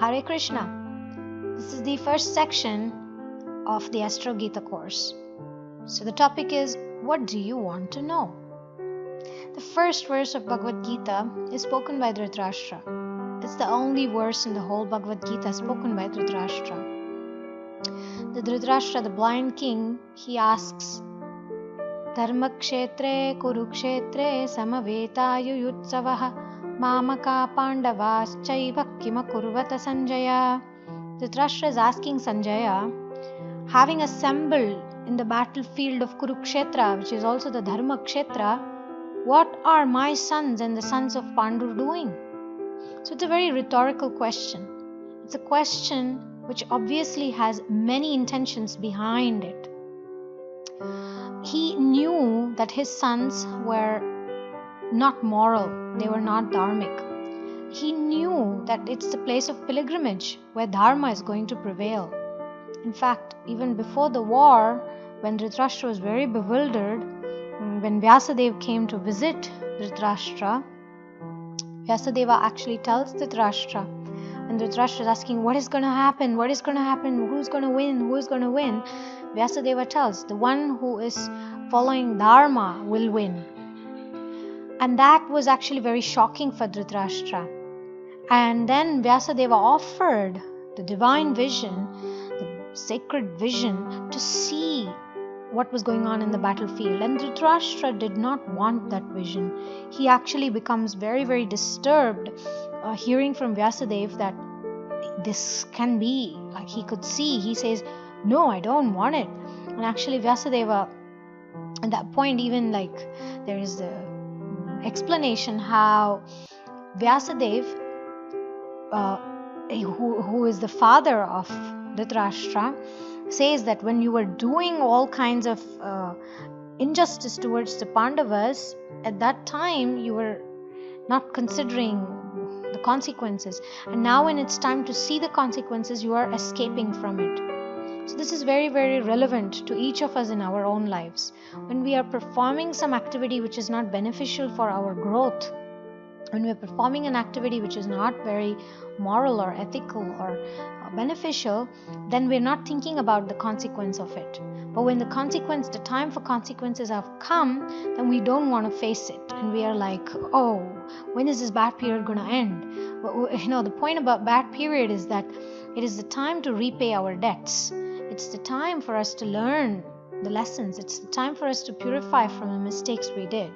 Hare Krishna. This is the first section of the Astro-Gita course. So the topic is, what do you want to know? The first verse of Bhagavad-gita is spoken by Dhritarashtra. It's the only verse in the whole Bhagavad-gita spoken by Dhritarashtra. The Dhritarashtra, the blind king, he asks, Dharmakshetre Kurukshetre Samavetayuyutsavaha Mamaka Pandavaschaiva Kimakurvata Sanjaya. Dhritarashtra is asking Sanjaya, having assembled in the battlefield of Kurukshetra, which is also the Dharma Kshetra, what are my sons and the sons of Pandu doing? So it's a very rhetorical question. It's a question which obviously has many intentions behind it. He knew that his sons were not moral, they were not dharmic. He knew that it's the place of pilgrimage where dharma is going to prevail. In fact, even before the war, when Dhritarashtra was very bewildered, when Vyasadeva came to visit Dhritarashtra, Vyasadeva actually tells Dhritarashtra, and Dhritarashtra is asking, what is going to happen? What is going to happen? Who's going to win? Who is going to win? Vyasadeva tells, the one who is following dharma will win. And that was actually very shocking for Dhritarashtra. And then Vyasadeva offered the divine vision, the sacred vision, to see what was going on in the battlefield. And Dhritarashtra did not want that vision. He actually becomes very, very disturbed hearing from Vyasadeva that this can be, like he could see. He says, no, I don't want it. And actually Vyasadeva, at that point, even like there is the explanation how Vyasadeva, who is the father of Dhritarashtra, says that when you were doing all kinds of injustice towards the Pandavas, at that time you were not considering the consequences, and now when it's time to see the consequences, you are escaping from it. So this is very, very relevant to each of us in our own lives. When we are performing some activity which is not beneficial for our growth, when we are performing an activity which is not very moral or ethical or beneficial, then we're not thinking about the consequence of it. But when the time for consequences have come, then we don't want to face it. And we are like, oh, when is this bad period going to end? But, the point about bad period is that it is the time to repay our debts. It's the time for us to learn the lessons. It's the time for us to purify from the mistakes we did.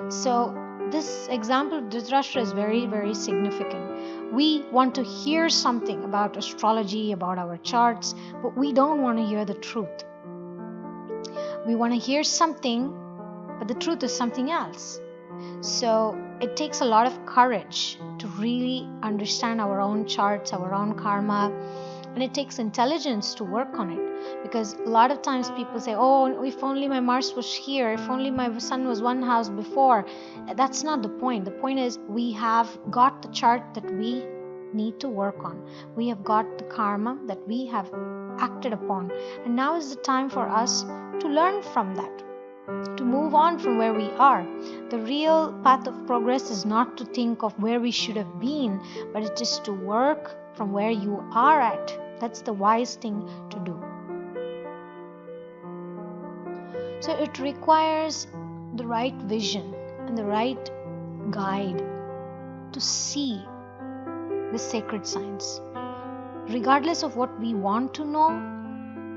So this example of Dhritarashtra is very, very significant. We want to hear something about astrology, about our charts, but we don't want to hear the truth. We want to hear something, but the truth is something else. So it takes a lot of courage to really understand our own charts, our own karma, and it takes intelligence to work on it. Because a lot of times people say, oh, if only my Mars was here, if only my Sun was one house before. That's not the point. The point is we have got the chart that we need to work on. We have got the karma that we have acted upon. And now is the time for us to learn from that, to move on from where we are. The real path of progress is not to think of where we should have been, but it is to work from where you are at. That's the wise thing to do. So it requires the right vision and the right guide to see the sacred signs. Regardless of what we want to know,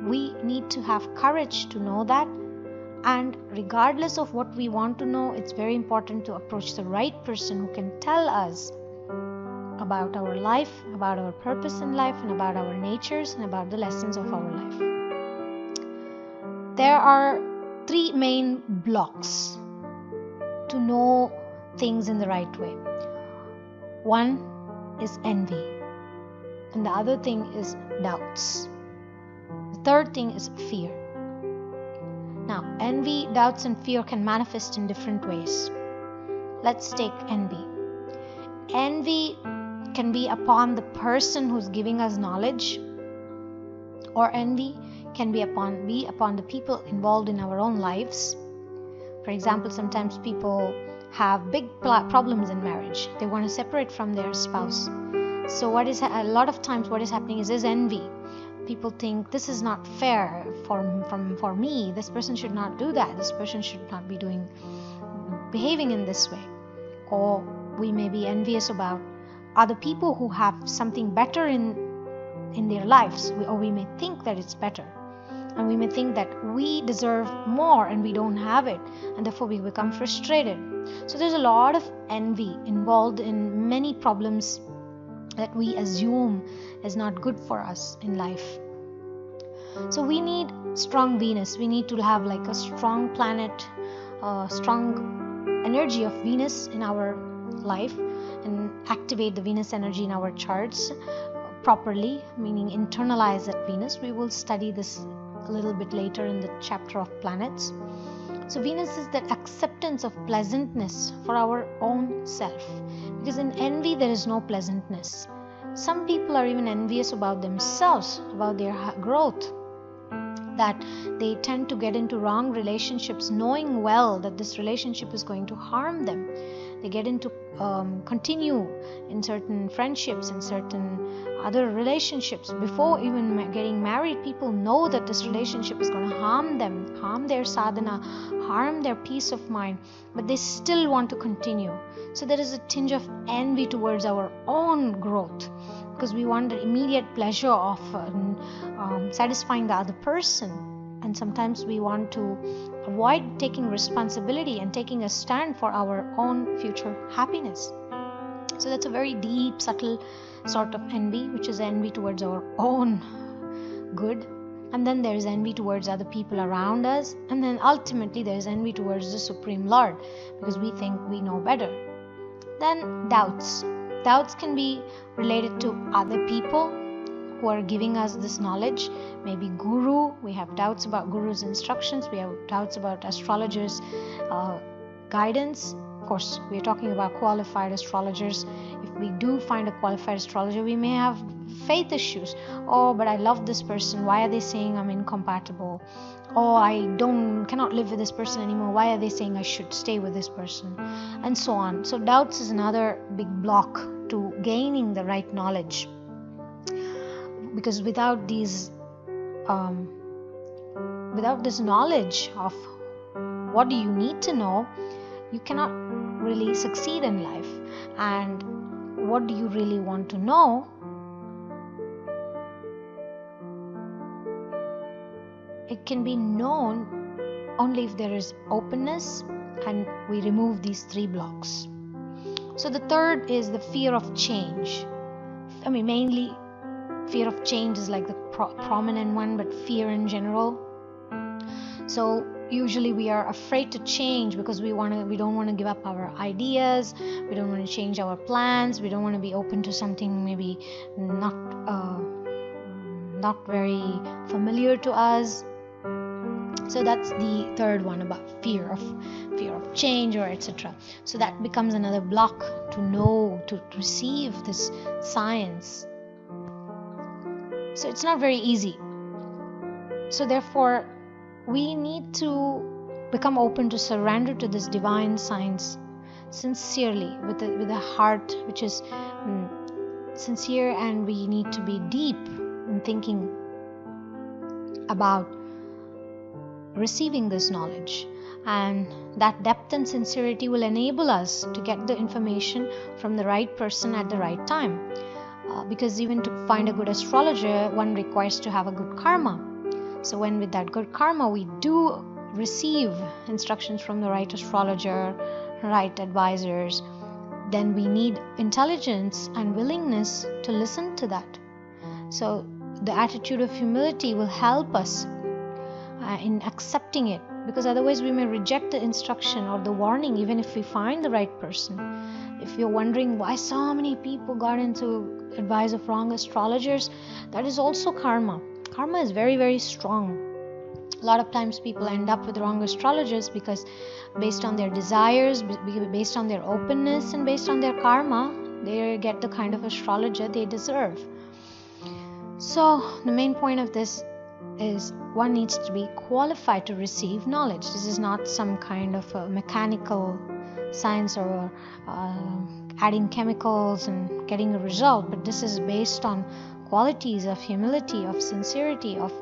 we need to have courage to know that. And regardless of what we want to know, it's very important to approach the right person who can tell us about our life, about our purpose in life, and about our natures, and about the lessons of our life. There are three main blocks to know things in the right way. One is envy, and the other thing is doubts. The third thing is fear. Now, envy, doubts, and fear can manifest in different ways. Let's take envy. Envy can be upon the person who's giving us knowledge, or envy can be upon the people involved in our own lives. For example, sometimes people have big problems in marriage. They want to separate from their spouse. So a lot of times what is happening is envy. People think this is not fair for me. This person should not do that. This person should not be behaving in this way. Or we may be envious about other people who have something better in their lives, or we may think that it's better, and we may think that we deserve more and we don't have it, and therefore we become frustrated. So there's a lot of envy involved in many problems that we assume is not good for us in life. So we need strong Venus. We need to have like a strong planet, strong energy of Venus in our life, and activate the Venus energy in our charts properly, meaning internalize that Venus. We will study this a little bit later in the chapter of planets. So Venus is that acceptance of pleasantness for our own self, because in envy there is no pleasantness. Some people are even envious about themselves, about their growth, that they tend to get into wrong relationships knowing well that this relationship is going to harm them. They get into continue in certain friendships and certain other relationships. Before even getting married, people know that this relationship is going to harm them, harm their sadhana, harm their peace of mind, but they still want to continue. So there is a tinge of envy towards our own growth, because we want the immediate pleasure of satisfying the other person, and sometimes we want to avoid taking responsibility and taking a stand for our own future happiness. So that's a very deep, subtle sort of envy, which is envy towards our own good. And then there's envy towards other people around us, and then ultimately there's envy towards the Supreme Lord, because we think we know better. Then doubts. Doubts can be related to other people who are giving us this knowledge. Maybe guru. We have doubts about guru's instructions. We have doubts about astrologers' guidance. Of course, we are talking about qualified astrologers. If we do find a qualified astrologer, we may have faith issues. Oh, but I love this person. Why are they saying I'm incompatible? Oh, I cannot live with this person anymore. Why are they saying I should stay with this person? And so on. So doubts is another big block to gaining the right knowledge. Because without this knowledge of what do you need to know, you cannot really succeed in life. And what do you really want to know? It can be known only if there is openness and we remove these three blocks. So the third is the fear of change. Mainly fear of change is like the prominent one, but fear in general. So usually we are afraid to change because we don't want to give up our ideas, we don't want to change our plans, we don't want to be open to something maybe not very familiar to us. So that's the third one, about fear of change or etc. So that becomes another block to know, to receive this science. So it's not very easy. So therefore we need to become open to surrender to this divine science sincerely, with a heart which is sincere, and we need to be deep in thinking about receiving this knowledge. And that depth and sincerity will enable us to get the information from the right person at the right time. Because even to find a good astrologer, one requires to have a good karma. So when with that good karma we do receive instructions from the right astrologer, right advisors, then we need intelligence and willingness to listen to that. So the attitude of humility will help us in accepting it, because otherwise we may reject the instruction or the warning even if we find the right person. If you're wondering why so many people got into advice of wrong astrologers, that is also karma. Karma is very, very strong. A lot of times people end up with wrong astrologers because based on their desires, based on their openness, and based on their karma, they get the kind of astrologer they deserve. So the main point of this is one needs to be qualified to receive knowledge. This is not some kind of a mechanical science or adding chemicals and getting a result, but this is based on qualities of humility, of sincerity, of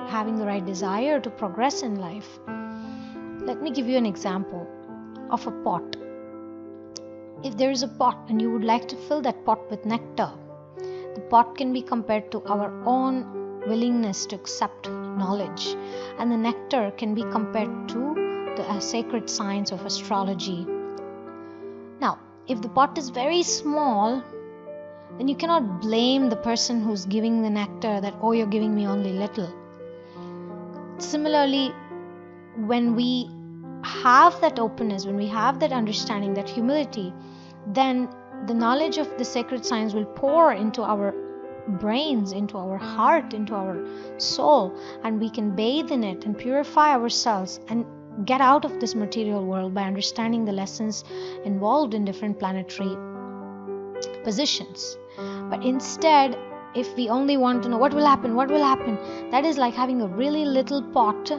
having the right desire to progress in life. Let me give you an example of a pot. If there is a pot and you would like to fill that pot with nectar, the pot can be compared to our own willingness to accept knowledge, and the nectar can be compared to the sacred science of astrology. Now, if the pot is very small, then you cannot blame the person who's giving the nectar that, oh, you're giving me only little. Similarly, when we have that openness, when we have that understanding, that humility, then the knowledge of the sacred science will pour into our brains, into our heart, into our soul, and we can bathe in it and purify ourselves and get out of this material world by understanding the lessons involved in different planetary positions. But instead, if we only want to know what will happen, that is like having a really little pot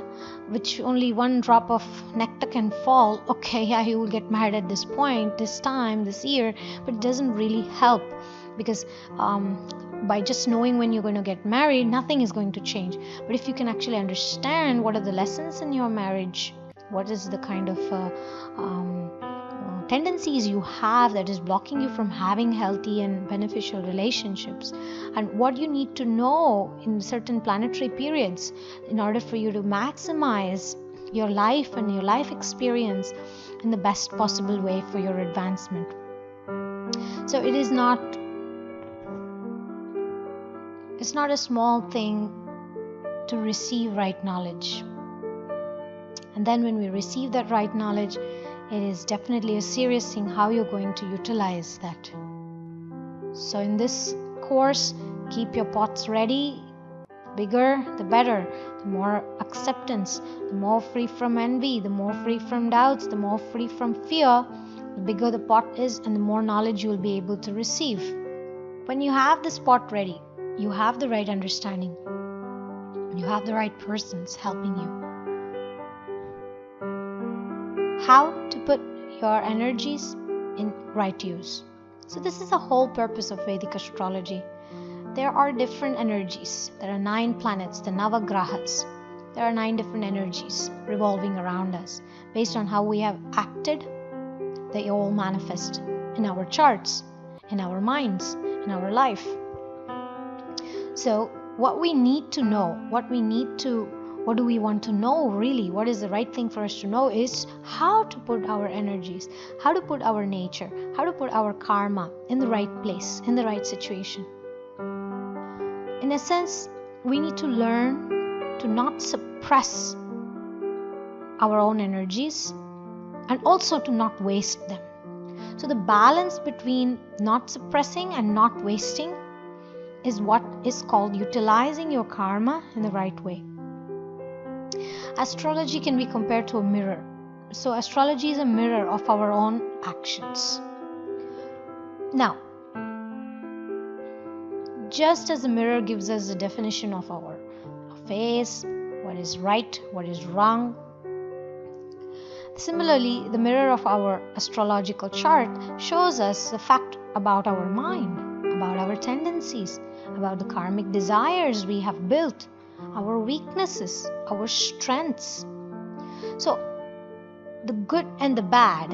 which only one drop of nectar can fall. Okay, yeah, you will get married at this point, this time, this year, but it doesn't really help, because by just knowing when you're going to get married, nothing is going to change. But if you can actually understand what are the lessons in your marriage, what is the kind of tendencies you have that is blocking you from having healthy and beneficial relationships, and what you need to know in certain planetary periods in order for you to maximize your life and your life experience in the best possible way for your advancement. So it's not a small thing to receive right knowledge. And then when we receive that right knowledge, it is definitely a serious thing how you're going to utilize that. So in this course, keep your pots ready. Bigger, the better. The more acceptance, the more free from envy, the more free from doubts, the more free from fear, the bigger the pot is, and the more knowledge you will be able to receive. When you have this pot ready, you have the right understanding. You have the right persons helping you. How to put your energies in right use. So this is the whole purpose of Vedic astrology. There are different energies. There are 9 planets, the Navagrahas. There are 9 different energies revolving around us. Based on how we have acted, they all manifest in our charts, in our minds, in our life. So what we need to know, what do we want to know really? What is the right thing for us to know is how to put our energies, how to put our nature, how to put our karma in the right place, in the right situation. In a sense, we need to learn to not suppress our own energies and also to not waste them. So the balance between not suppressing and not wasting is what is called utilizing your karma in the right way. Astrology can be compared to a mirror. So astrology is a mirror of our own actions. Now, just as a mirror gives us the definition of our face, what is right, what is wrong, similarly, the mirror of our astrological chart shows us the fact about our mind, about our tendencies, about the karmic desires we have built, our weaknesses, our strengths. So the good and the bad,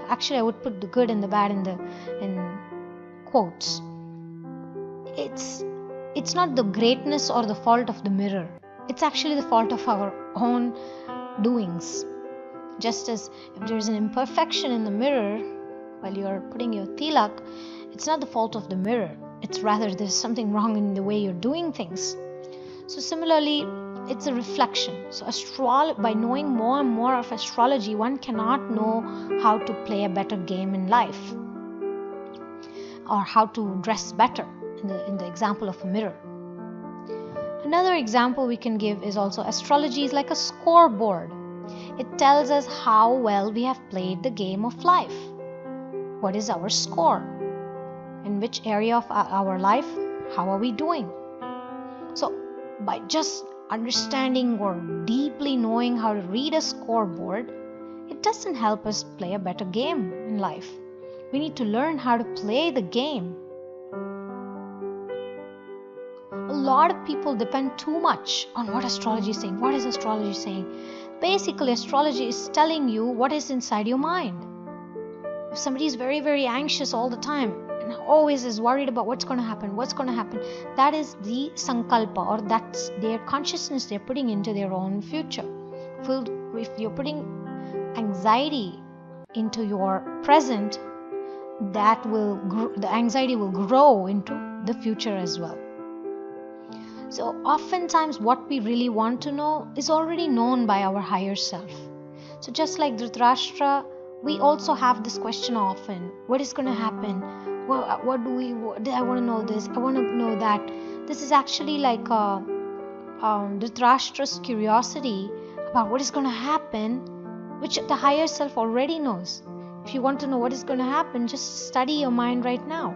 actually I would put the good and the bad in quotes. It's not the greatness or the fault of the mirror. It's actually the fault of our own doings. Just as if there's an imperfection in the mirror while you're putting your tilak, it's not the fault of the mirror. It's rather there's something wrong in the way you're doing things. So similarly, it's a reflection. So by knowing more and more of astrology, one cannot know how to play a better game in life or how to dress better in the example of a mirror. Another example we can give is also astrology is like a scoreboard. It tells us how well we have played the game of life. What is our score? In which area of our life, how are we doing? So by just understanding or deeply knowing how to read a scoreboard, it doesn't help us play a better game in life. We need to learn how to play the game. A lot of people depend too much on what astrology is saying. What is astrology saying? Basically, astrology is telling you what is inside your mind. If somebody is very, very anxious all the time and always is worried about what's going to happen, that is the sankalpa, or that's their consciousness they're putting into their own future. If you're putting anxiety into your present, the anxiety will grow into the future as well. So oftentimes what we really want to know is already known by our higher self. So just like Dhritarashtra, we also have this question often: what is going to happen? Well, I want to know this, I want to know that. This is actually like Dhritarashtra's curiosity about what is going to happen, which the higher self already knows. If you want to know what is going to happen, just study your mind right now.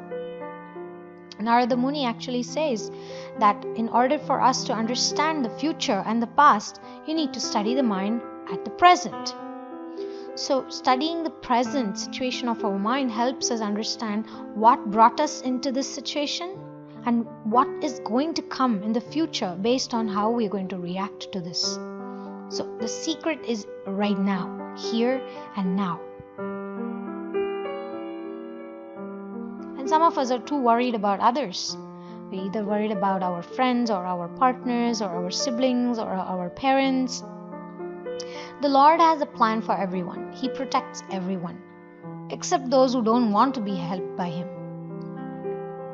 Narada Muni actually says that in order for us to understand the future and the past, you need to study the mind at the present. So studying the present situation of our mind helps us understand what brought us into this situation and what is going to come in the future based on how we are going to react to this. So the secret is right now, here and now. And some of us are too worried about others. We're either worried about our friends or our partners or our siblings or our parents. The Lord has a plan for everyone. He protects everyone, except those who don't want to be helped by Him.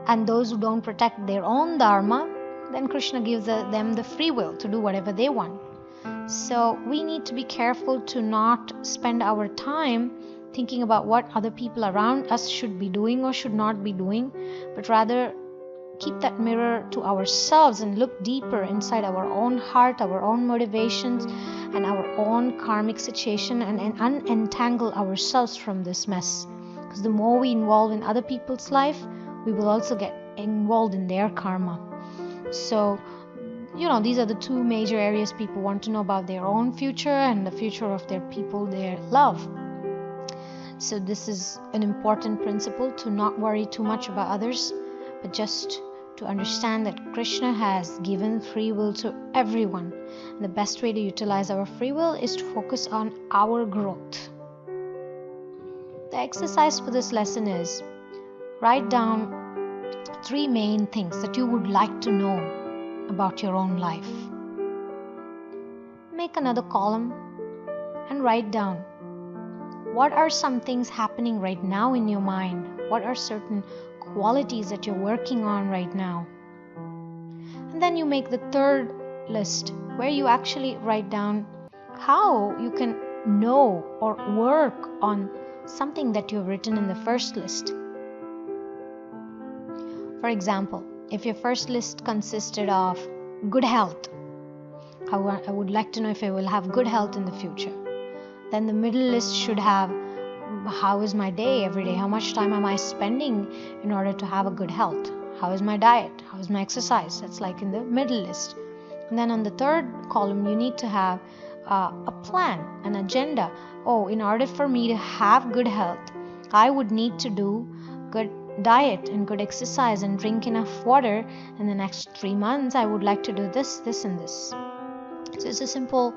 And those who don't protect their own dharma, then Krishna gives them the free will to do whatever they want. So we need to be careful to not spend our time thinking about what other people around us should be doing or should not be doing, but rather keep that mirror to ourselves and look deeper inside our own heart, our own motivations, and our own karmic situation, and unentangle ourselves from this mess. Because the more we involve in other people's life, we will also get involved in their karma. So, these are the two major areas people want to know about: their own future and the future of their people they love. So this is an important principle, to not worry too much about others, but just to understand that Krishna has given free will to everyone. And the best way to utilize our free will is to focus on our growth. The exercise for this lesson is: write down 3 main things that you would like to know about your own life. Make another column and write down what are some things happening right now in your mind. What are certain qualities that you're working on right now? And then you make the 3rd list, where you actually write down how you can know or work on something that you've written in the first list. For example, if your first list consisted of good health, I would like to know if I will have good health in the future. Then the middle list should have: how is my day every day? How much time am I spending in order to have a good health? How is my diet? How is my exercise? That's like in the middle list. And then on the 3rd column, you need to have a plan, an agenda. In order for me to have good health, I would need to do good diet and good exercise and drink enough water. In the next 3 months, I would like to do this, this, and this. So it's a simple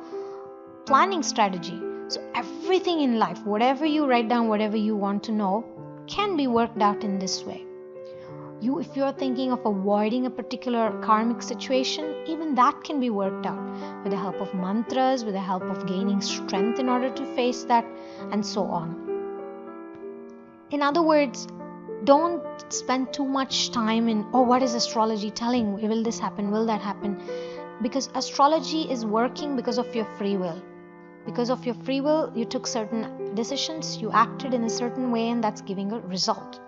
planning strategy. So everything in life, whatever you write down, whatever you want to know, can be worked out in this way. If you're thinking of avoiding a particular karmic situation, even that can be worked out with the help of mantras, with the help of gaining strength in order to face that, and so on. In other words, don't spend too much time in, what is astrology telling? Will this happen? Will that happen? Because astrology is working because of your free will. Because of your free will, you took certain decisions, you acted in a certain way, and that's giving a result.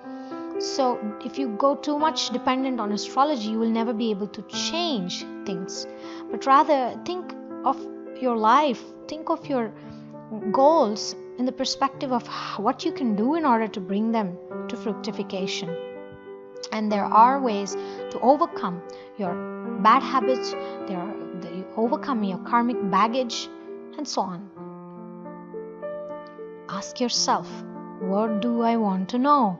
So if you go too much dependent on astrology, you will never be able to change things. But rather, think of your life, think of your goals in the perspective of what you can do in order to bring them to fructification. And there are ways to overcome your bad habits, overcome your karmic baggage, and so on. ask yourself, what do I want to know?